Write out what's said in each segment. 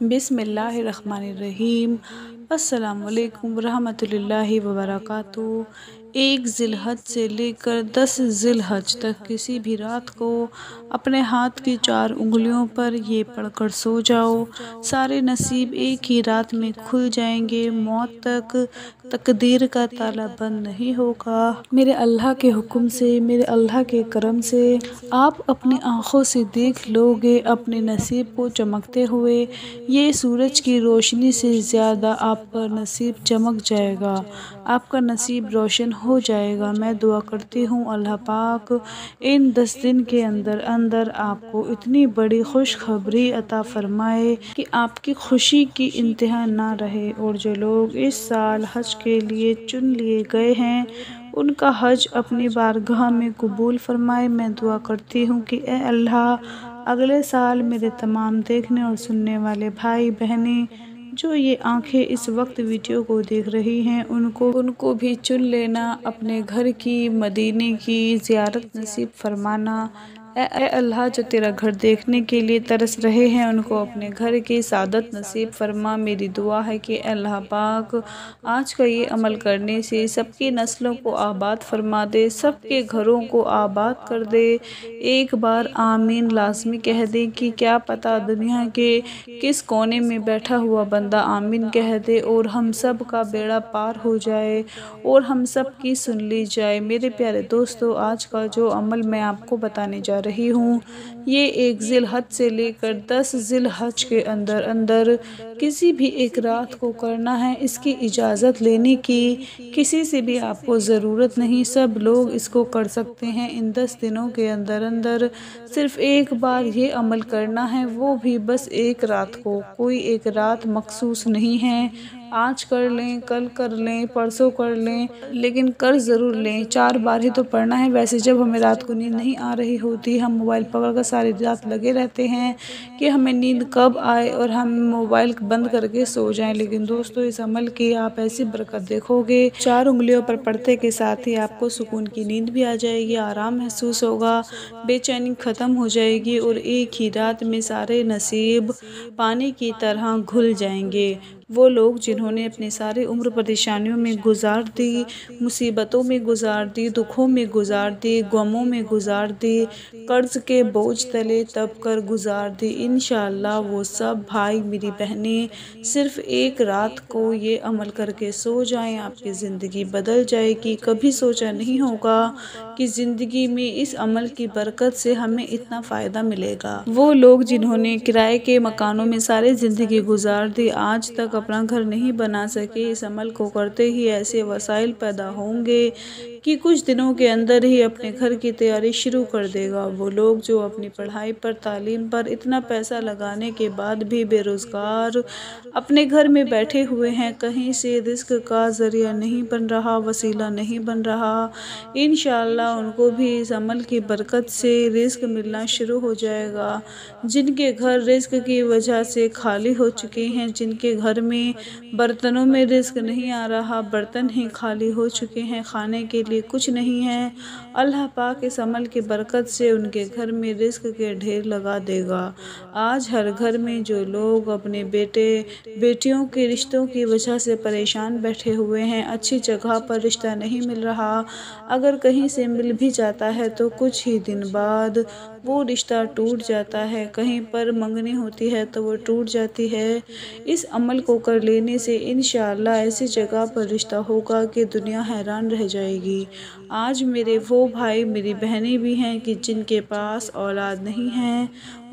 بسم اللہ الرحمن الرحیم۔ السلام علیکم ورحمۃ اللہ وبرکاتہ۔ 1 ذی الحج سے لے کر 10 ذی الحج تک کسی بھی رات کو اپنے ہاتھ کی 4 انگلیوں پر یہ پڑھ کر سو جاؤ، سارے نصیب ایک ہی رات میں کھل جائیں گے، موت تک تقدیر کا تالا بند نہیں ہوگا۔ میرے اللہ کے حکم سے، میرے اللہ کے کرم سے آپ اپنی آنکھوں سے دیکھ لو گے اپنے نصیب کو چمکتے ہوئے۔ یہ سورج کی روشنی سے زیادہ آپ کا نصیب چمک جائے گا، آپ کا نصیب روشن ہو جائے گا۔ میں دعا کرتی ہوں اللہ پاک ان 10 دن کے اندر اندر آپ کو اتنی بڑی خوشخبری عطا فرمائے کہ آپ کی خوشی کی انتہا نہ رہے، اور جو لوگ اس سال حج کے لیے چن لیے گئے ہیں ان کا حج اپنی بارگاہ میں قبول فرمائے۔ میں دعا کرتی ہوں کہ اے اللہ اگلے سال میرے تمام دیکھنے اور سننے والے بھائی بہنیں جو یہ آنکھیں اس وقت ویڈیو کو دیکھ رہی ہیں ان کو بھی چن لینا، اپنے گھر کی، مدینے کی زیارت نصیب فرمانا۔ اے اللہ جو تیرا گھر دیکھنے کے لیے ترس رہے ہیں ان کو اپنے گھر کی سعادت نصیب فرما۔ میری دعا ہے کہ اے اللہ پاک آج کا یہ عمل کرنے سے سب کی نسلوں کو آباد فرما دے، سب کے گھروں کو آباد کر دے۔ ایک بار آمین لازمی کہہ دیں کہ کیا پتہ دنیا کے کس کونے میں بیٹھا ہوا بندہ آمین کہہ دے اور ہم سب کا بیڑا پار ہو جائے اور ہم سب کی سن لی جائے۔ میرے پیارے دوستو، آج کا جو عمل میں آپ کو بتانے جا رہی ہوں یہ 1 ذی الحج سے لے کر 10 ذی الحج کے اندر اندر کسی بھی ایک رات کو کرنا ہے۔ اس کی اجازت لینے کی کسی سے بھی آپ کو ضرورت نہیں، سب لوگ اس کو کر سکتے ہیں۔ ان 10 دنوں کے اندر اندر صرف ایک بار یہ عمل کرنا ہے، وہ بھی بس ایک رات کو، کوئی ایک رات مخصوص نہیں ہے۔ آج کر لیں، کل کر لیں، پرسوں کر لیں، لیکن کر ضرور لیں۔ 4 بار ہی تو پڑھنا ہے۔ ویسے جب ہمیں رات کو نیند نہیں آ رہی ہوتی ہم موبائل پکڑ کر ساری رات لگے رہتے ہیں کہ ہمیں نیند کب آئے اور ہم موبائل بند کر کے سو جائیں، لیکن دوستو اس عمل کی آپ ایسی برکت دیکھو گے، 4 انگلیوں پر پڑھتے کے ساتھ ہی آپ کو سکون کی نیند بھی آ جائے گی، آرام محسوس ہوگا، بے چینی ختم ہو جائے گی اور ایک ہی رات میں سارے نصیب پانی کی طرح گھل جائیں گے۔ وہ لوگ جنہوں نے اپنی ساری عمر پریشانیوں میں گزار دی، مصیبتوں میں گزار دی، دکھوں میں گزار دی، غموں میں گزار دی، قرض کے بوجھ تلے دب کر گزار دی، انشاءاللہ وہ سب بھائی میری بہنیں صرف ایک رات کو یہ عمل کر کے سو جائیں، آپ کی زندگی بدل جائے گی۔ کبھی سوچا نہیں ہوگا کہ زندگی میں اس عمل کی برکت سے ہمیں اتنا فائدہ ملے گا۔ وہ لوگ جنہوں نے کرائے کے مکانوں میں ساری زندگی گزار دی، آج تک اپنا گھر نہیں بنا سکے، اس عمل کو کرتے ہی ایسے وسائل پیدا ہوں گے کہ کچھ دنوں کے اندر ہی اپنے گھر کی تیاری شروع کر دے گا۔ وہ لوگ جو اپنی پڑھائی پر، تعلیم پر اتنا پیسہ لگانے کے بعد بھی بے روزگار اپنے گھر میں بیٹھے ہوئے ہیں، کہیں سے رزق کا ذریعہ نہیں بن رہا، وسیلہ نہیں بن رہا، انشاءاللہ ان کو بھی اس عمل کی برکت سے رزق ملنا شروع ہو جائے گا۔ جن کے گھر رزق کی وجہ سے خالی ہو چکے ہیں، جن کے گھر میں برتنوں میں رزق نہیں آ رہا، برتن ہی خالی ہو چکے ہیں، کھانے کے لیے کچھ نہیں ہے، اللہ پاک اس عمل کی برکت سے ان کے گھر میں رزق کے ڈھیر لگا دے گا۔ آج ہر گھر میں جو لوگ اپنے بیٹے بیٹیوں کے رشتوں کی وجہ سے پریشان بیٹھے ہوئے ہیں، اچھی جگہ پر رشتہ نہیں مل رہا، اگر کہیں سے مل بھی جاتا ہے تو کچھ ہی دن بعد وہ رشتہ ٹوٹ جاتا ہے، کہیں پر منگنی ہوتی ہے تو وہ ٹوٹ جاتی ہے۔ اس عمل کو کر لینے سے انشاءاللہ ایسی جگہ پر رشتہ ہوگا کہ دنیا حیران رہ جائے گی۔ آج میرے وہ بھائی میری بہنیں بھی ہیں کہ جن کے پاس اولاد نہیں ہے،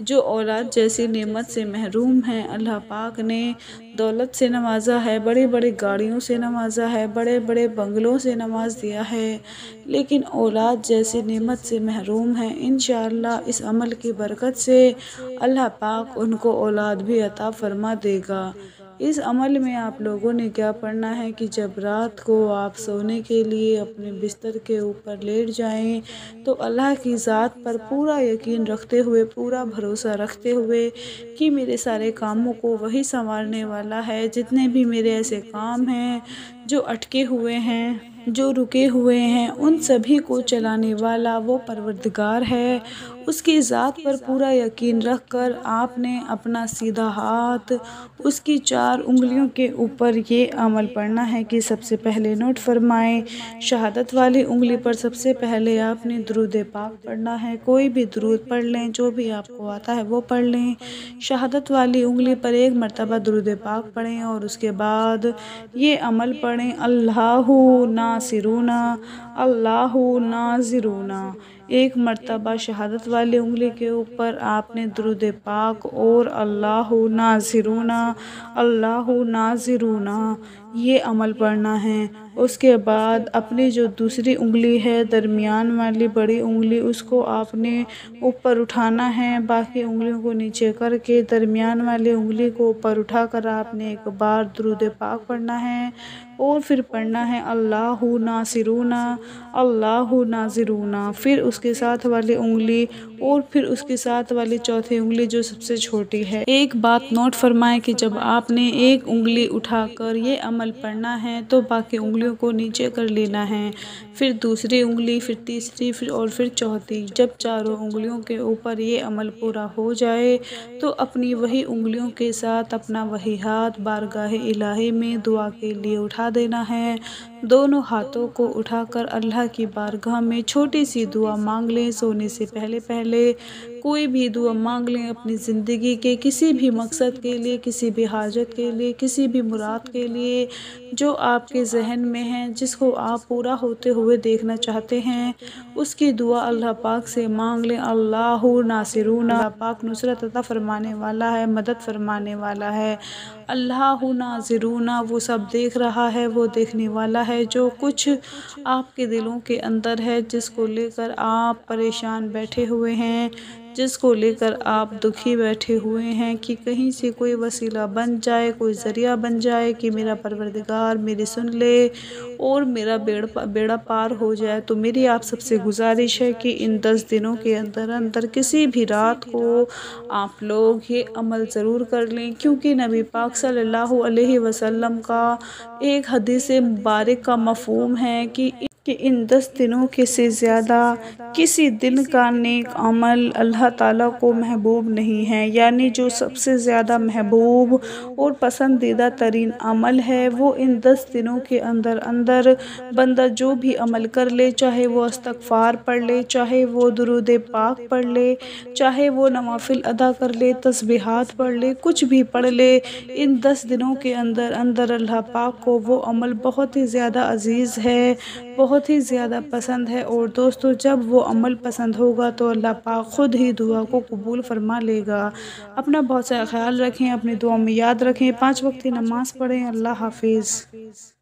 جو اولاد جیسی نعمت سے محروم ہیں، اللہ پاک نے دولت سے نوازا ہے، بڑی بڑی گاڑیوں سے نوازا ہے، بڑے بڑے بنگلوں سے نواز دیا ہے، لیکن اولاد جیسی نعمت سے محروم ہیں۔ انشاءاللہ اس عمل کی برکت سے اللہ پاک ان کو اولاد بھی عطا فرما دے گا۔ اس عمل میں آپ لوگوں نے کیا پڑھنا ہے کہ جب رات کو آپ سونے کے لیے اپنے بستر کے اوپر لیٹ جائیں تو اللہ کی ذات پر پورا یقین رکھتے ہوئے، پورا بھروسہ رکھتے ہوئے کہ میرے سارے کاموں کو وہی سنوارنے والا ہے، جتنے بھی میرے ایسے کام ہیں جو اٹکے ہوئے ہیں، جو رکے ہوئے ہیں، ان سبھی کو چلانے والا وہ پروردگار ہے، اس کی ذات پر پورا یقین رکھ کر آپ نے اپنا سیدھا ہاتھ اس کی 4 انگلیوں کے اوپر یہ عمل پڑھنا ہے کہ سب سے پہلے نوٹ فرمائیں، شہادت والی انگلی پر سب سے پہلے آپ نے درود پاک پڑھنا ہے۔ کوئی بھی درود پڑھ لیں، جو بھی آپ کو آتا ہے وہ پڑھ لیں۔ شہادت والی انگلی پر 1 مرتبہ درود پاک پڑھیں اور اس کے بعد یہ عمل پڑھیں، اللہ ناصرنا، اللہ ناصرنا۔ 1 مرتبہ شہادت والی انگلی کے اوپر آپ نے درود پاک اور اللہ ناصرنا، اللہ ناصرنا یہ عمل پڑھنا ہے۔ اس کے بعد اپنی جو دوسری انگلی ہے، درمیان والی بڑی انگلی، اس کو آپ نے اوپر اٹھانا ہے، باقی انگلیوں کو نیچے کر کے درمیان والی انگلی کو اوپر اٹھا کر آپ نے 1 بار درود پاک پڑھنا ہے اور پھر پڑھنا ہے اللہ ناصرنا، اللہ ناصرنا۔ پھر اس کے ساتھ والی انگلی اور پھر اس کے ساتھ والی چوتھی انگلی جو سب سے چھوٹی ہے۔ ایک بات نوٹ فرمائیں کہ جب آپ نے ایک انگلی اٹھا کر یہ عمل پڑھنا ہے تو باقی انگلیوں کو نیچے کر لینا ہے، پھر دوسری انگلی، پھر تیسری اور پھر چوتھی۔ جب چاروں انگلیوں کے اوپر یہ عمل پورا ہو جائے تو اپنی وہی انگلیوں کے ساتھ اپنا وہی ہاتھ بارگاہ الہی میں دعا کے لیے اٹھا دینا ہے۔ دونوں ہاتھوں کو اٹھا کر اللہ کی بارگاہ میں چھوٹی سی دعا مانگ لیں۔ سونے سے پہلے کوئی بھی دعا مانگ لیں، اپنی زندگی کے کسی بھی مقصد کے لیے، کسی بھی حاجت کے لیے، کسی بھی مراد کے لیے جو آپ کے ذہن میں ہے، جس کو آپ پورا ہوتے ہوئے دیکھنا چاہتے ہیں، اس کی دعا اللہ پاک سے مانگ لیں۔ اللہ ناصرنا، اللہ پاک نصرت عطا فرمانے والا ہے، مدد فرمانے والا ہے۔ اللہ ناصرنا، وہ سب دیکھ رہا ہے، وہ دیکھنے والا ہے، جو کچھ آپ کے دلوں کے اندر ہے، جس کو لے کر آپ پریشان بیٹھے ہوئے ہیں، جس کو لے کر آپ دکھی بیٹھے ہوئے ہیں کہ کہیں سے کوئی وسیلہ بن جائے، کوئی ذریعہ بن جائے کہ میرا پروردگار میری سن لے اور میرا بیڑا پار ہو جائے۔ تو میری آپ سب سے گزارش ہے کہ ان 10 دنوں کے اندر کسی بھی رات کو آپ لوگ یہ عمل ضرور کر لیں، کیونکہ نبی پاک صلی اللہ علیہ وسلم کا ایک حدیث مبارک کا مفہوم ہے کہ ان 10 دنوں کے سے زیادہ کسی دن کا نیک عمل اللہ تعالیٰ کو محبوب نہیں ہے، یعنی جو سب سے زیادہ محبوب اور پسندیدہ ترین عمل ہے وہ ان 10 دنوں کے اندر بندہ جو بھی عمل کر لے، چاہے وہ استغفار پڑھ لے، چاہے وہ درود پاک پڑھ لے، چاہے وہ نوافل ادا کر لے، تسبیحات پڑھ لے، کچھ بھی پڑھ لے، ان 10 دنوں کے اندر اللہ پاک کو وہ عمل بہت ہی زیادہ عزیز ہے، بہت ہی زیادہ پسند ہے۔ اور دوستو، جب وہ عمل پسند ہوگا تو اللہ پاک خود ہی دعا کو قبول فرما لے گا۔ اپنا بہت سارا خیال رکھیں، اپنی دعا میں یاد رکھیں، 5 وقت کی نماز پڑھیں۔ اللہ حافظ۔